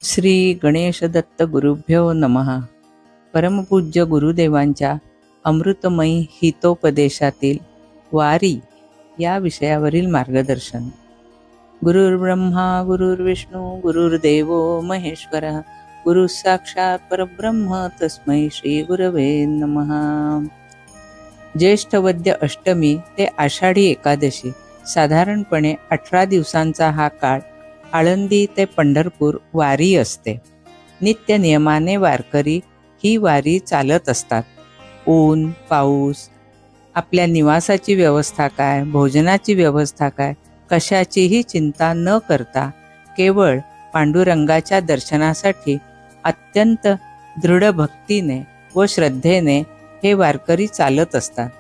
श्री गणेश दत्त गुरुभ्यो नमः. परमपूज्य गुरुदेवांच्या अमृतमयी हितोपदेशातील वारी या विषयावरील मार्गदर्शन. गुरुर्ब्रह्मा गुरुर्विष्णू गुरुर्देवो महेश्वरः गुरु साक्षात परब्रह्म तस्मै श्री गुरवे नमः. ज्येष्ठ वद्य अष्टमी ते आषाढी एकादशी साधारणपणे 18 दिवसांचा हा काळ आळंदी ते पंढरपूर वारी असते. नित्य नियमाने वारकरी ही वारी चालत असतात. ऊन पाऊस, आपल्या निवासाची व्यवस्था काय, भोजनाची व्यवस्था काय, कशाचीही चिंता न करता केवळ पांडुरंगाच्या दर्शनासाठी अत्यंत दृढ भक्तीने व श्रद्धेने हे वारकरी चालत असतात.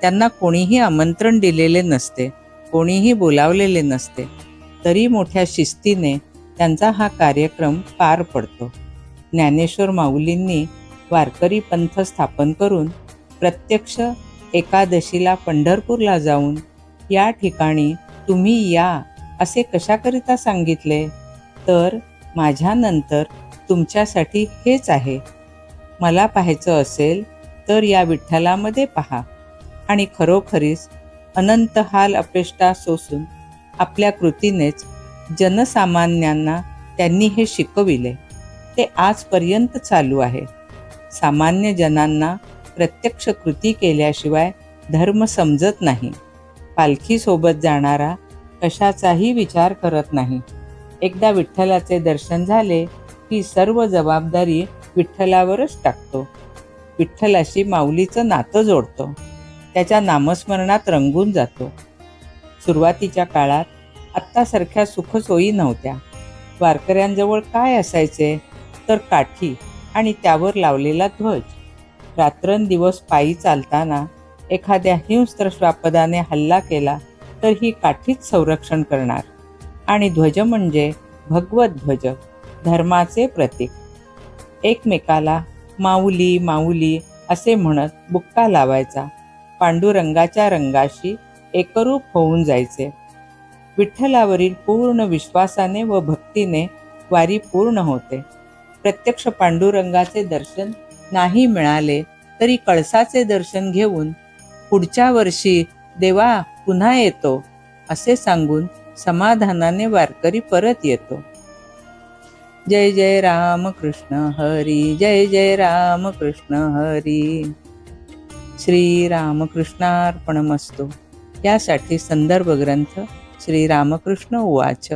त्यांना कोणीही आमंत्रण दिलेले नसते, कोणीही बोलावलेले नसते, तरी मोठ्या शिस्तीने त्यांचा हा कार्यक्रम पार पडतो. ज्ञानेश्वर माऊलींनी वारकरी पंथ स्थापन करून प्रत्यक्ष एकादशीला पंढरपूरला जाऊन या ठिकाणी तुम्ही या असे कशाकरिता सांगितले, तर माझ्यानंतर तुमच्यासाठी हेच आहे. मला पाहायचं असेल तर या विठ्ठलामध्ये पहा. आणि खरोखरीच अनंत हाल अपेष्टा सोसून आपल्या कृतीनेच जनसामान्यांना त्यांनी हे शिकविले. ते आजपर्यंत चालू आहे. सामान्य जनांना प्रत्यक्ष कृती केल्याशिवाय धर्म समजत नाही. पालखीसोबत जाणारा कशाचाही विचार करत नाही. एकदा विठ्ठलाचे दर्शन झाले की सर्व जबाबदारी विठ्ठलावरच टाकतो. विठ्ठलाशी माऊलीचं नातं जोडतो. त्याच्या नामस्मरणात रंगून जातो. सुरुवातीच्या काळात आत्तासारख्या सुखसोयी नव्हत्या. वारकऱ्यांजवळ काय असायचे तर काठी आणि त्यावर लावलेला ध्वज. रात्रंदिवस पायी चालताना एखाद्या हिंस्त्र श्वापदाने हल्ला केला तर ही काठीच संरक्षण करणार. आणि ध्वज म्हणजे भगवत ध्वज, धर्माचे प्रतीक. एकमेकाला माऊली माऊली असे म्हणत बुक्का लावायचा. पांडुरंगाच्या रंगाशी एकरूप होऊन जायचे. विठ्ठलावरील पूर्ण विश्वासाने व भक्तीने वारी पूर्ण होते. प्रत्यक्ष पांडुरंगाचे दर्शन नाही मिळाले तरी कळसाचे दर्शन घेऊन पुढच्या वर्षी देवा पुन्हा येतो असे सांगून समाधानाने वारकरी परत येतो. जय जय राम कृष्ण हरी, जय जय राम कृष्ण हरी. श्री रामकृष्णार्पणमस्तु. यासाठी संदर्भ ग्रंथ श्री रामकृष्ण उवाच.